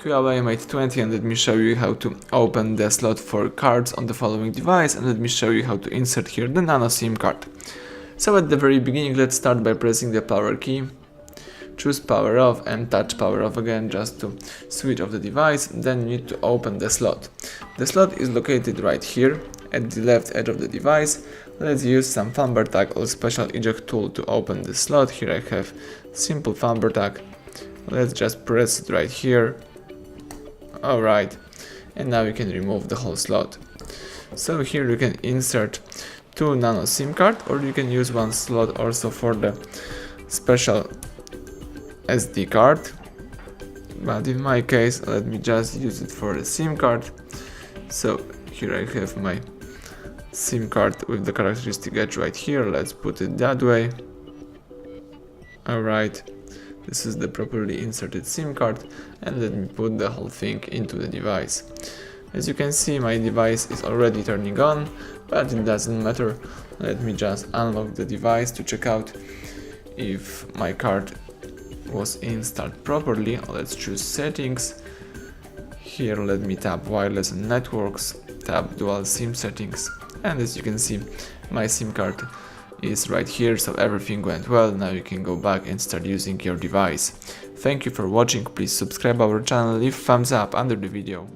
HUAWEI Mate 20, and let me show you how to open the slot for cards on the following device, and let me show you how to insert here the Nano SIM card. So at the very beginning, let's start by pressing the power key, choose power off and touch power off again just to switch off the device. Then you need to open the slot. The slot is located right here at the left edge of the device. Let's use some thumb tag or special eject tool to open the slot. Here I have simple thumb tag. Let's just press it right here. Alright, and now you can remove the whole slot. So here you can insert two Nano SIM card, or you can use one slot also for the special SD card. But in my case, let me just use it for the SIM card. So here I have my SIM card with the characteristic edge right here. Let's put it that way. Alright. This is the properly inserted SIM card, and let me put the whole thing into the device. As you can see, my device is already turning on, but it doesn't matter. Let me just unlock the device to check out if my card was installed properly. Let's choose settings. Here let me tap wireless and networks, tap dual SIM settings, and as you can see, my SIM card is right here, so everything went well. Now you can go back and start using your device. Thank you for watching. Please subscribe our channel, leave thumbs up under the video.